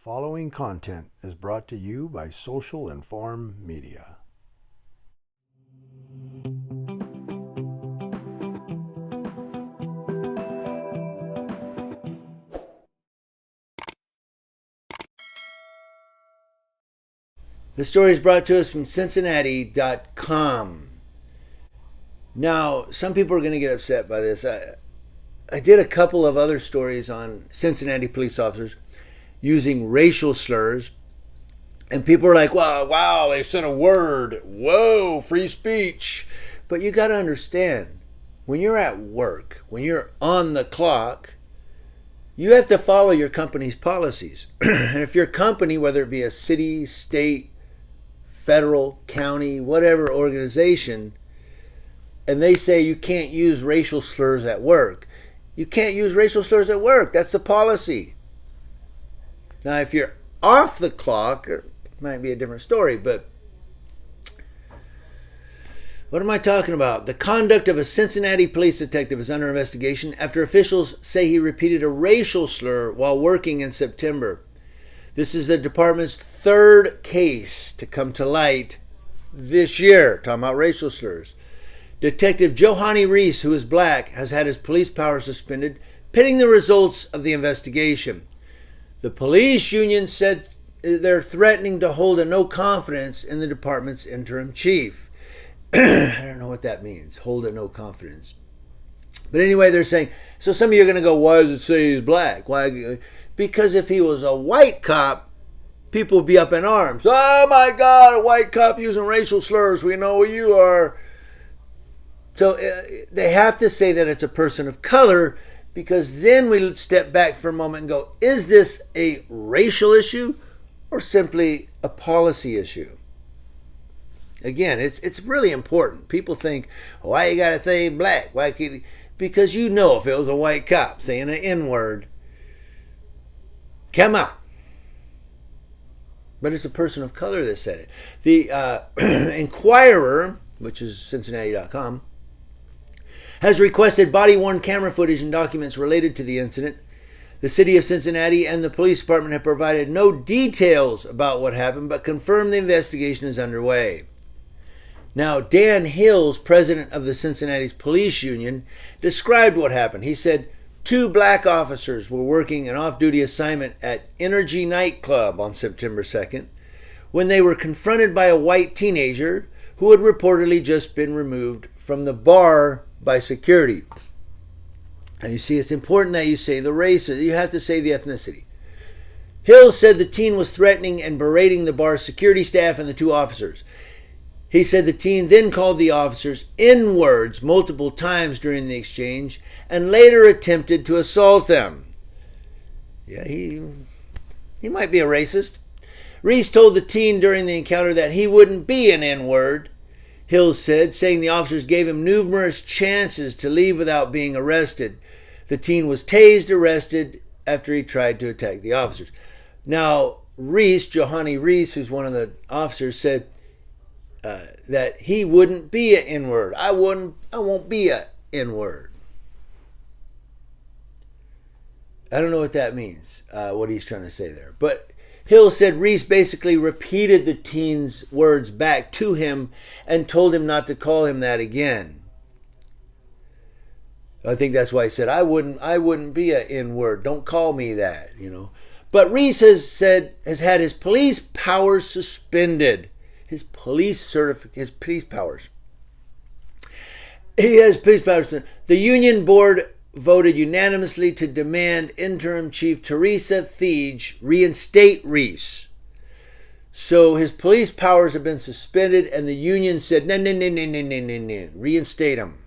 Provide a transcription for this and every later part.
following content is brought to you by Social Inform Media. This story is brought to us from Cincinnati.com. Now, some people are going to get upset by this. I did a couple of other stories on Cincinnati police officers using racial slurs, and people are like, wow, they said a word. Whoa, free speech. But you got to understand, when you're at work, when you're on the clock, you have to follow your company's policies. And if your company, whether it be a city, state, federal, county, whatever organization, and they say you can't use racial slurs at work, you can't use racial slurs at work. That's the policy. Now, if you're off the clock, it might be a different story, but what am I talking about? The conduct of a Cincinnati police detective is under investigation after officials say he repeated a racial slur while working in September. This is the department's third case to come to light this year, talking about racial slurs. Detective Johanny Reese, who is black, has had his police powers suspended, pending the results of the investigation. The police union said they're threatening to hold a no confidence in the department's interim chief. I don't know what that means, hold a no confidence. But anyway, they're saying, so some of you are going to go, why does it say he's black? Why? Because if he was a white cop, people would be up in arms. Oh my God, a white cop using racial slurs. We know who you are. So they have to say that it's a person of color, because then we step back for a moment and go, is this a racial issue or simply a policy issue? Again, it's really important. People think, why you got to say black? Why can't you? Because you know, if it was a white cop saying an N-word, come on. But it's a person of color that said it. The Inquirer, which is Cincinnati.com, has requested body-worn camera footage and documents related to the incident. The city of Cincinnati and the police department have provided no details about what happened, but confirmed the investigation is underway. Now, Dan Hills, president of the Cincinnati's police union, described what happened. He said, 2 black officers were working an off-duty assignment at Energy nightclub on September 2nd when they were confronted by a white teenager who had reportedly just been removed from the bar by security. And you see, it's important that you say the race. You have to say the ethnicity. Hill said the teen was threatening and berating the bar's security staff and the 2 officers. He said the teen then called the officers N-words multiple times during the exchange and later attempted to assault them. Yeah, he might be a racist. Reese told the teen during the encounter that he wouldn't be an N-word, Hill said, saying the officers gave him numerous chances to leave without being arrested. The teen was tased, arrested after he tried to attack the officers. Now, Johanny Reese, who's one of the officers, said that he wouldn't be an N-word. I won't be an N-word. I don't know what that means, what he's trying to say there. But Hill said Reese basically repeated the teen's words back to him and told him not to call him that again. I think that's why he said, I wouldn't be an N-word. Don't call me that, But Reese has had his police powers suspended. His police powers. He has police powers. The union board voted unanimously to demand interim chief Teresa Thiege reinstate Reese. So his police powers have been suspended, and the union said, no, reinstate him.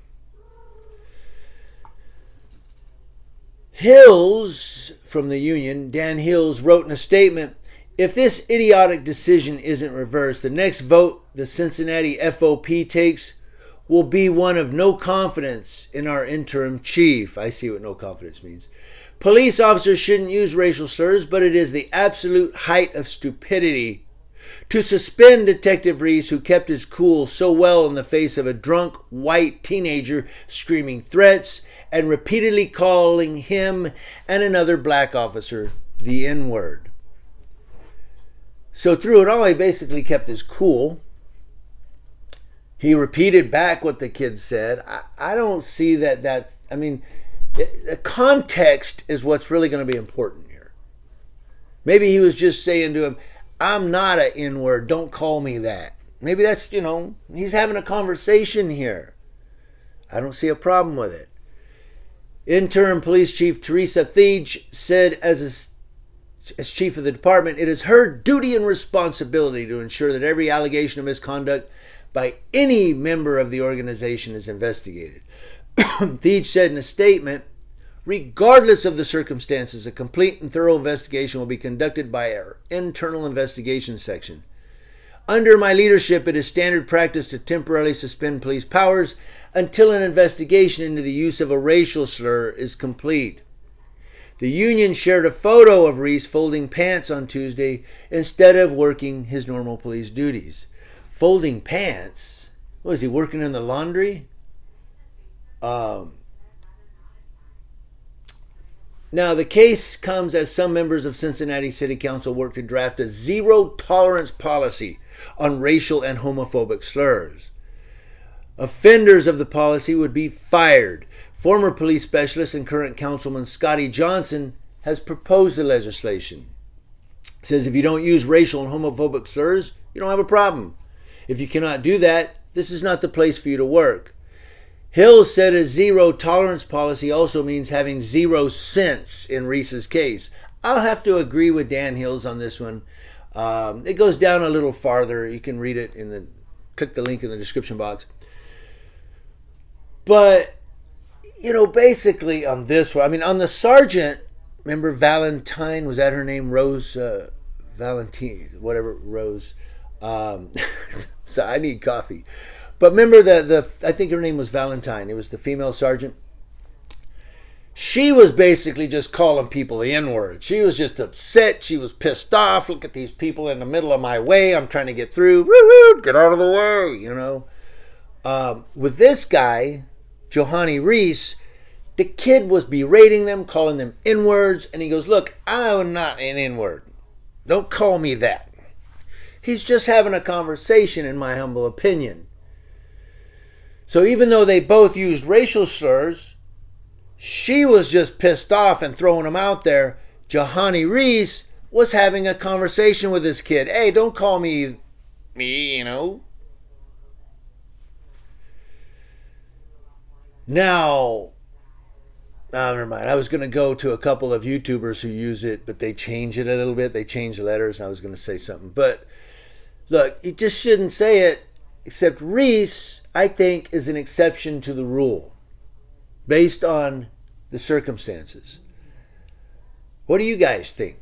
Hills, from the union, Dan Hills, wrote in a statement, if this idiotic decision isn't reversed, the next vote the Cincinnati FOP takes will be one of no confidence in our interim chief. I see what no confidence means. Police officers shouldn't use racial slurs, but it is the absolute height of stupidity to suspend Detective Reese, who kept his cool so well in the face of a drunk white teenager screaming threats and repeatedly calling him and another black officer the N-word. So through it all, he basically kept his cool. He repeated back what the kid said. I don't see that's, I mean, the context is what's really going to be important here. Maybe he was just saying to him, I'm not an N-word, don't call me that. Maybe that's, he's having a conversation here. I don't see a problem with it. Interim Police Chief Teresa Thiege said as chief of the department, it is her duty and responsibility to ensure that every allegation of misconduct by any member of the organization is investigated. Thiege said in a statement, regardless of the circumstances, a complete and thorough investigation will be conducted by our internal investigation section. Under my leadership, it is standard practice to temporarily suspend police powers until an investigation into the use of a racial slur is complete. The union shared a photo of Reese folding pants on Tuesday instead of working his normal police duties. Folding pants? Was he working in the laundry? Now, the case comes as some members of Cincinnati City Council work to draft a zero-tolerance policy on racial and homophobic slurs. Offenders of the policy would be fired. Former police specialist and current councilman Scotty Johnson has proposed the legislation. It says if you don't use racial and homophobic slurs, you don't have a problem. If you cannot do that, this is not the place for you to work. Hill said a zero-tolerance policy also means having 0 cents in Reese's case. I'll have to agree with Dan Hills on this one. It goes down a little farther. You can read it click the link in the description box. But, basically on this one, on the sergeant, remember Valentine, was that her name? Rose, Valentine, whatever, Rose. So I need coffee. But remember I think her name was Valentine. It was the female sergeant. She was basically just calling people the N-word. She was just upset. She was pissed off. Look at these people in the middle of my way. I'm trying to get through. Woo-woo, get out of the way, With this guy, Johanny Reese, the kid was berating them, calling them N-words. And he goes, look, I'm not an N-word. Don't call me that. He's just having a conversation, in my humble opinion. So even though they both used racial slurs, she was just pissed off and throwing them out there. Johanny Reese was having a conversation with this kid. Hey, don't call me, Now, never mind. I was going to go to a couple of YouTubers who use it, but they change it a little bit. They change the letters, and I was going to say something. But look, you just shouldn't say it, except Reese, I think, is an exception to the rule based on the circumstances. What do you guys think?